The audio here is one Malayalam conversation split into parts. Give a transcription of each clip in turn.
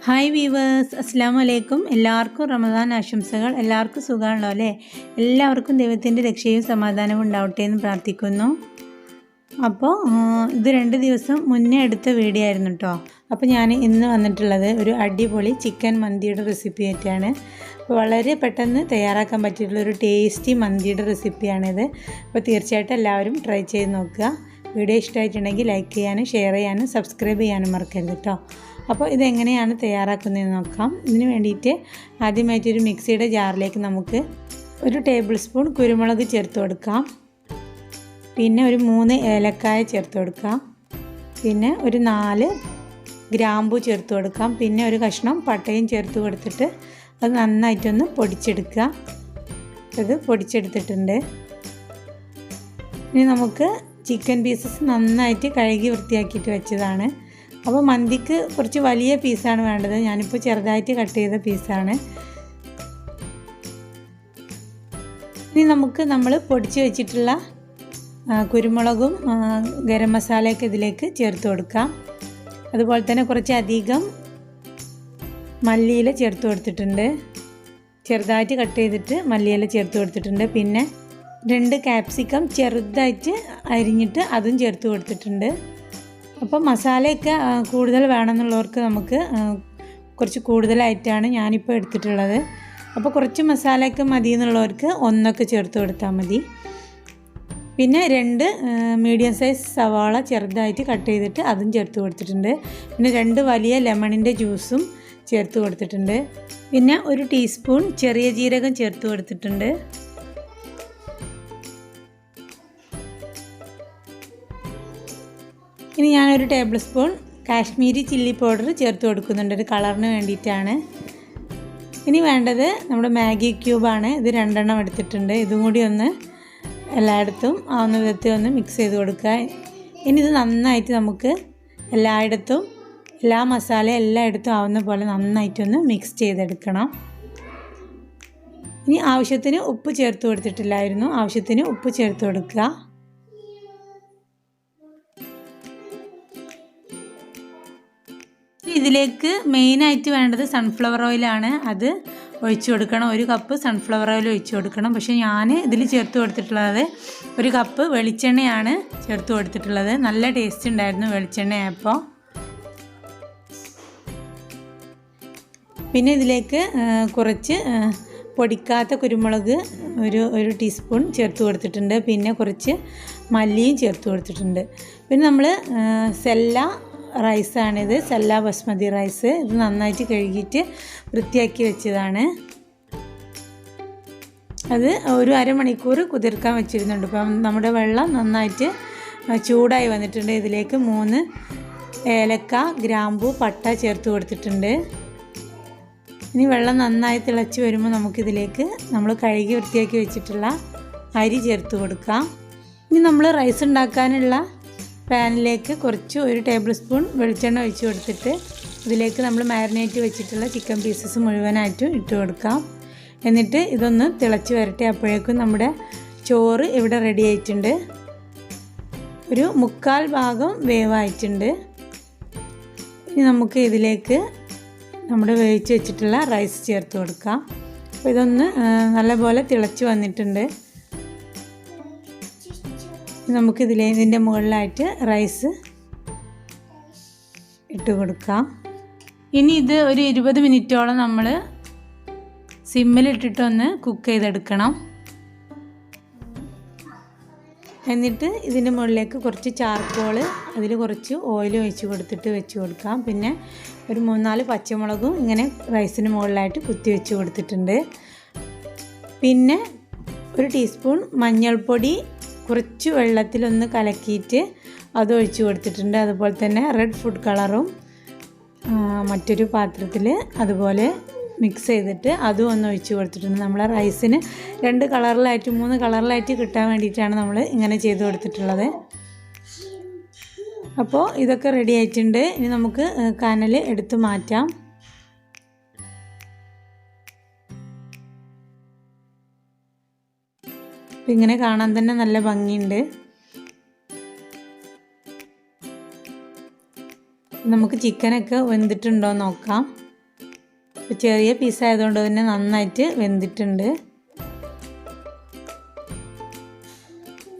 ഹായ് വീവേഴ്സ്, അസ്സലാമു അലൈക്കും. എല്ലാവർക്കും റമദാൻ ആശംസകൾ. എല്ലാവർക്കും സുഖമാണല്ലോ അല്ലേ? എല്ലാവർക്കും ദൈവത്തിൻ്റെ രക്ഷയും സമാധാനവും ഉണ്ടാവട്ടെ എന്ന് പ്രാർത്ഥിക്കുന്നു. അപ്പോൾ ഇത് 2 ദിവസം മുന്നേ എടുത്ത വീഡിയോ ആയിരുന്നു കേട്ടോ. അപ്പോൾ ഞാൻ ഇന്ന് വന്നിട്ടുള്ളത് ഒരു അടിപൊളി ചിക്കൻ മന്തിയുടെ റെസിപ്പി ആയിട്ടാണ്. അപ്പോൾ വളരെ പെട്ടെന്ന് തയ്യാറാക്കാൻ പറ്റിയിട്ടുള്ളൊരു ടേസ്റ്റി മന്തിയുടെ റെസിപ്പിയാണിത്. അപ്പോൾ തീർച്ചയായിട്ടും എല്ലാവരും ട്രൈ ചെയ്ത് നോക്കുക. വീഡിയോ ഇഷ്ടമായിട്ടുണ്ടെങ്കിൽ ലൈക്ക് ചെയ്യാനും ഷെയർ ചെയ്യാനും സബ്സ്ക്രൈബ് ചെയ്യാനും മറക്കരുത് കേട്ടോ. അപ്പോൾ ഇതെങ്ങനെയാണ് തയ്യാറാക്കുന്നതെന്ന് നോക്കാം. ഇതിന് വേണ്ടിയിട്ട് ആദ്യമായിട്ടൊരു മിക്സിയുടെ ജാറിലേക്ക് നമുക്ക് 1 ടേബിൾ സ്പൂൺ കുരുമുളക് ചേർത്ത് കൊടുക്കാം. പിന്നെ ഒരു 3 ഏലക്കായ ചേർത്ത് കൊടുക്കാം. പിന്നെ ഒരു 4 ഗ്രാമ്പൂ ചേർത്ത് കൊടുക്കാം. പിന്നെ ഒരു കഷ്ണം പട്ടയും ചേർത്ത് കൊടുത്തിട്ട് അത് നന്നായിട്ടൊന്ന് പൊടിച്ചെടുക്കുക. അത് പൊടിച്ചെടുത്തിട്ടുണ്ട്. ഇനി നമുക്ക് ചിക്കൻ പീസസ് നന്നായിട്ട് കഴുകി വൃത്തിയാക്കിയിട്ട് വെച്ചതാണ്. അപ്പോൾ മന്തിക്ക് കുറച്ച് വലിയ പീസാണ് വേണ്ടത്. ഞാനിപ്പോൾ ചെറുതായിട്ട് കട്ട് ചെയ്ത പീസാണ്. ഇനി നമ്മൾ പൊടിച്ച് വെച്ചിട്ടുള്ള കുരുമുളകും ഗരം മസാലയൊക്കെ ഇതിലേക്ക് ചേർത്ത് കൊടുക്കാം. അതുപോലെ തന്നെ കുറച്ച് അധികം മല്ലിയില ചേർത്ത് കൊടുത്തിട്ടുണ്ട്. ചെറുതായിട്ട് കട്ട് ചെയ്തിട്ട് മല്ലിയില ചേർത്ത് കൊടുത്തിട്ടുണ്ട്. പിന്നെ 2 കാപ്സിക്കം ചെറുതായിട്ട് അരിഞ്ഞിട്ട് അതും ചേർത്ത് കൊടുത്തിട്ടുണ്ട്. അപ്പോൾ മസാലയൊക്കെ കൂടുതൽ വേണമെന്നുള്ളവർക്ക് നമുക്ക് കുറച്ച് കൂടുതലായിട്ടാണ് ഞാനിപ്പോൾ എടുത്തിട്ടുള്ളത്. അപ്പോൾ കുറച്ച് മസാലയൊക്കെ മതി എന്നുള്ളവർക്ക് 1 ചേർത്ത് കൊടുത്താൽ മതി. പിന്നെ 2 മീഡിയം സൈസ് സവാള ചെറുതായിട്ട് കട്ട് ചെയ്തിട്ട് അതും ചേർത്ത് കൊടുത്തിട്ടുണ്ട്. പിന്നെ 2 വലിയ ലെമണിൻ്റെ ജ്യൂസും ചേർത്ത് കൊടുത്തിട്ടുണ്ട്. പിന്നെ 1 ടീസ്പൂൺ ചെറിയ ജീരകം ചേർത്ത് കൊടുത്തിട്ടുണ്ട്. ഇനി ഞാനൊരു table spoon Kashmiri chilli powder ചേർത്ത് കൊടുക്കുന്നുണ്ട്, ഒരു കളറിന് വേണ്ടിയിട്ടാണ്. ഇനി വേണ്ടത് നമ്മുടെ മാഗി ക്യൂബാണ്. ഇത് 2 എണ്ണം എടുത്തിട്ടുണ്ട്. ഇതും കൂടി ഒന്ന് എല്ലായിടത്തും ആവുന്ന വിധത്തിൽ ഒന്ന് മിക്സ് ചെയ്ത് കൊടുക്കുക. ഇനി ഇത് നന്നായിട്ട് നമുക്ക് എല്ലായിടത്തും എല്ലാ മസാല എല്ലായിടത്തും ആവുന്ന പോലെ നന്നായിട്ടൊന്ന് മിക്സ് ചെയ്തെടുക്കണം. ഇനി ആവശ്യത്തിന് ഉപ്പ് ചേർത്ത് കൊടുത്തിട്ടില്ലായിരുന്നു. ആവശ്യത്തിന് ഉപ്പ് ചേർത്ത് കൊടുക്കുക. ഇതിലേക്ക് മെയിനായിട്ട് വേണ്ടത് സൺഫ്ലവർ ഓയിലാണ്. അത് ഒഴിച്ചു കൊടുക്കണം. 1 കപ്പ് സൺഫ്ലവർ ഓയിൽ ഒഴിച്ചു കൊടുക്കണം. പക്ഷേ ഞാൻ ഇതിൽ ചേർത്ത് കൊടുത്തിട്ടുള്ളത് 1 കപ്പ് വെളിച്ചെണ്ണയാണ് ചേർത്ത് കൊടുത്തിട്ടുള്ളത്. നല്ല ടേസ്റ്റ് ഉണ്ടായിരുന്നു വെളിച്ചെണ്ണയായപ്പോൾ. പിന്നെ ഇതിലേക്ക് കുറച്ച് പൊടിക്കാത്ത കുരുമുളക് ഒരു ടീസ്പൂൺ ചേർത്ത് കൊടുത്തിട്ടുണ്ട്. പിന്നെ കുറച്ച് മല്ലിയും ചേർത്ത് കൊടുത്തിട്ടുണ്ട്. പിന്നെ നമ്മൾ സെല്ല റൈസാണിത്, സെല്ല ബസ്മതി റൈസ്. ഇത് നന്നായിട്ട് കഴുകിയിട്ട് വൃത്തിയാക്കി വെച്ചതാണ്. അത് ഒരു അരമണിക്കൂർ കുതിർക്കാൻ വെച്ചിരുന്നുണ്ട്. ഇപ്പം നമ്മുടെ വെള്ളം നന്നായിട്ട് ചൂടായി വന്നിട്ടുണ്ട്. ഇതിലേക്ക് 3 ഏലക്ക, ഗ്രാമ്പൂ, പട്ട ചേർത്ത് കൊടുത്തിട്ടുണ്ട്. ഇനി വെള്ളം നന്നായി തിളച്ച് വരുമ്പോൾ നമുക്കിതിലേക്ക് നമ്മൾ കഴുകി വൃത്തിയാക്കി വെച്ചിട്ടുള്ള അരി ചേർത്ത് കൊടുക്കാം. ഇനി നമ്മൾ റൈസ് ഉണ്ടാക്കാനുള്ള പാനിലേക്ക് കുറച്ച് 1 ടേബിൾ സ്പൂൺ വെളിച്ചെണ്ണ ഒഴിച്ച് കൊടുത്തിട്ട് ഇതിലേക്ക് നമ്മൾ മാരിനേറ്റ് വെച്ചിട്ടുള്ള ചിക്കൻ പീസസ് മുഴുവനായിട്ടും ഇട്ട് കൊടുക്കാം. എന്നിട്ട് ഇതൊന്ന് തിളച്ച് വരട്ടെ. അപ്പോഴേക്കും നമ്മുടെ ചോറ് ഇവിടെ റെഡി ആയിട്ടുണ്ട്. ഒരു 1/4 ഭാഗം വേവായിട്ടുണ്ട്. ഇനി നമുക്ക് ഇതിലേക്ക് നമ്മുടെ വേവിച്ച് വെച്ചിട്ടുള്ള റൈസ് ചേർത്ത് കൊടുക്കാം. അപ്പോൾ ഇതൊന്ന് നല്ലപോലെ തിളച്ച് വന്നിട്ടുണ്ട്. ഇതിൻ്റെ മുകളിലായിട്ട് റൈസ് ഇട്ട് കൊടുക്കാം. ഇനി ഇത് ഒരു 20 മിനിറ്റോളം നമ്മൾ സിമ്മിലിട്ടിട്ടൊന്ന് കുക്ക് ചെയ്തെടുക്കണം. എന്നിട്ട് ഇതിൻ്റെ മുകളിലേക്ക് കുറച്ച് ചാർക്കോൾ, അതിൽ കുറച്ച് ഓയിൽ ഒഴിച്ച് കൊടുത്തിട്ട് വെച്ച് കൊടുക്കാം. പിന്നെ ഒരു 3-4 പച്ചമുളകും ഇങ്ങനെ റൈസിന് മുകളിലായിട്ട് കുത്തി വെച്ച് കൊടുത്തിട്ടുണ്ട്. പിന്നെ 1 ടീസ്പൂൺ മഞ്ഞൾപ്പൊടി കുറച്ച് വെള്ളത്തിലൊന്ന് കലക്കിയിട്ട് അതൊഴിച്ച് കൊടുത്തിട്ടുണ്ട്. അതുപോലെ തന്നെ റെഡ് ഫുഡ് കളറും മറ്റൊരു പാത്രത്തിൽ അതുപോലെ മിക്സ് ചെയ്തിട്ട് അതും ഒന്ന് ഒഴിച്ച് കൊടുത്തിട്ടുണ്ട്. നമ്മളെ റൈസിന് 2 കളറിലായിട്ട് 3 കളറിലായിട്ട് കിട്ടാൻ വേണ്ടിയിട്ടാണ് നമ്മൾ ഇങ്ങനെ ചെയ്ത് കൊടുത്തിട്ടുള്ളത്. അപ്പോൾ ഇതൊക്കെ റെഡി ആയിട്ടുണ്ട്. ഇനി നമുക്ക് കനൽ എടുത്ത് മാറ്റാം. ഇങ്ങനെ കാണാൻ തന്നെ നല്ല ഭംഗിയുണ്ട്. നമുക്ക് ചിക്കനൊക്കെ വെന്തിട്ടുണ്ടോ നോക്കാം. അപ്പോൾ ചെറിയ പീസായതുകൊണ്ട് തന്നെ നന്നായിട്ട് വെന്തിട്ടുണ്ട്.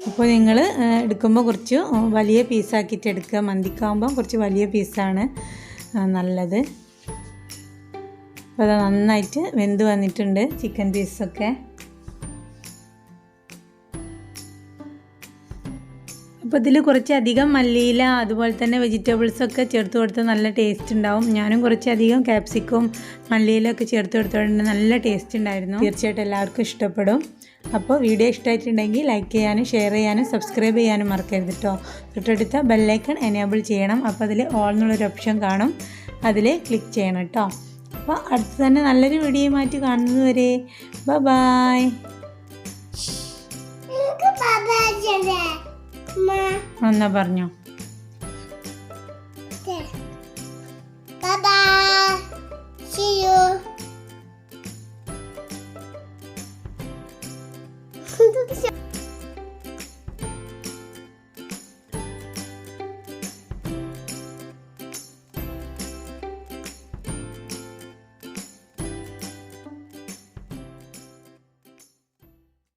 അപ്പോൾ നിങ്ങൾ എടുക്കുമ്പോൾ കുറച്ച് വലിയ പീസാക്കിയിട്ട് എടുക്കുക. മന്തിക്കാവുമ്പോൾ കുറച്ച് വലിയ പീസാണ് നല്ലത്. അപ്പോൾ അത് നന്നായിട്ട് വെന്ത് വന്നിട്ടുണ്ട് ചിക്കൻ പീസൊക്കെ. അപ്പോൾ ഇതിൽ കുറച്ചധികം മല്ലിയില അതുപോലെ തന്നെ വെജിറ്റബിൾസൊക്കെ ചേർത്ത് കൊടുത്ത് നല്ല ടേസ്റ്റ് ഉണ്ടാവും. ഞാനും കുറച്ചധികം ക്യാപ്സിക്കും മല്ലിയില ഒക്കെ ചേർത്ത് കൊടുത്തോണ്ട് നല്ല ടേസ്റ്റ് ഉണ്ടായിരുന്നു. തീർച്ചയായിട്ടും എല്ലാവർക്കും ഇഷ്ടപ്പെടും. അപ്പോൾ വീഡിയോ ഇഷ്ടമായിട്ടുണ്ടെങ്കിൽ ലൈക്ക് ചെയ്യാനും ഷെയർ ചെയ്യാനും സബ്സ്ക്രൈബ് ചെയ്യാനും മറക്കരുത് കേട്ടോ. തൊട്ടടുത്ത ബെല്ലൈക്കൺ എനേബിൾ ചെയ്യണം. അപ്പോൾ അതിൽ ഓൾ എന്നുള്ളൊരു ഓപ്ഷൻ കാണും, അതിൽ ക്ലിക്ക് ചെയ്യണം കേട്ടോ. അപ്പോൾ അടുത്ത് തന്നെ നല്ലൊരു വീഡിയോയുമായിട്ട് കാണുന്നത് വരെ ബൈ. എന്നാ പറഞ്ഞോ. See you.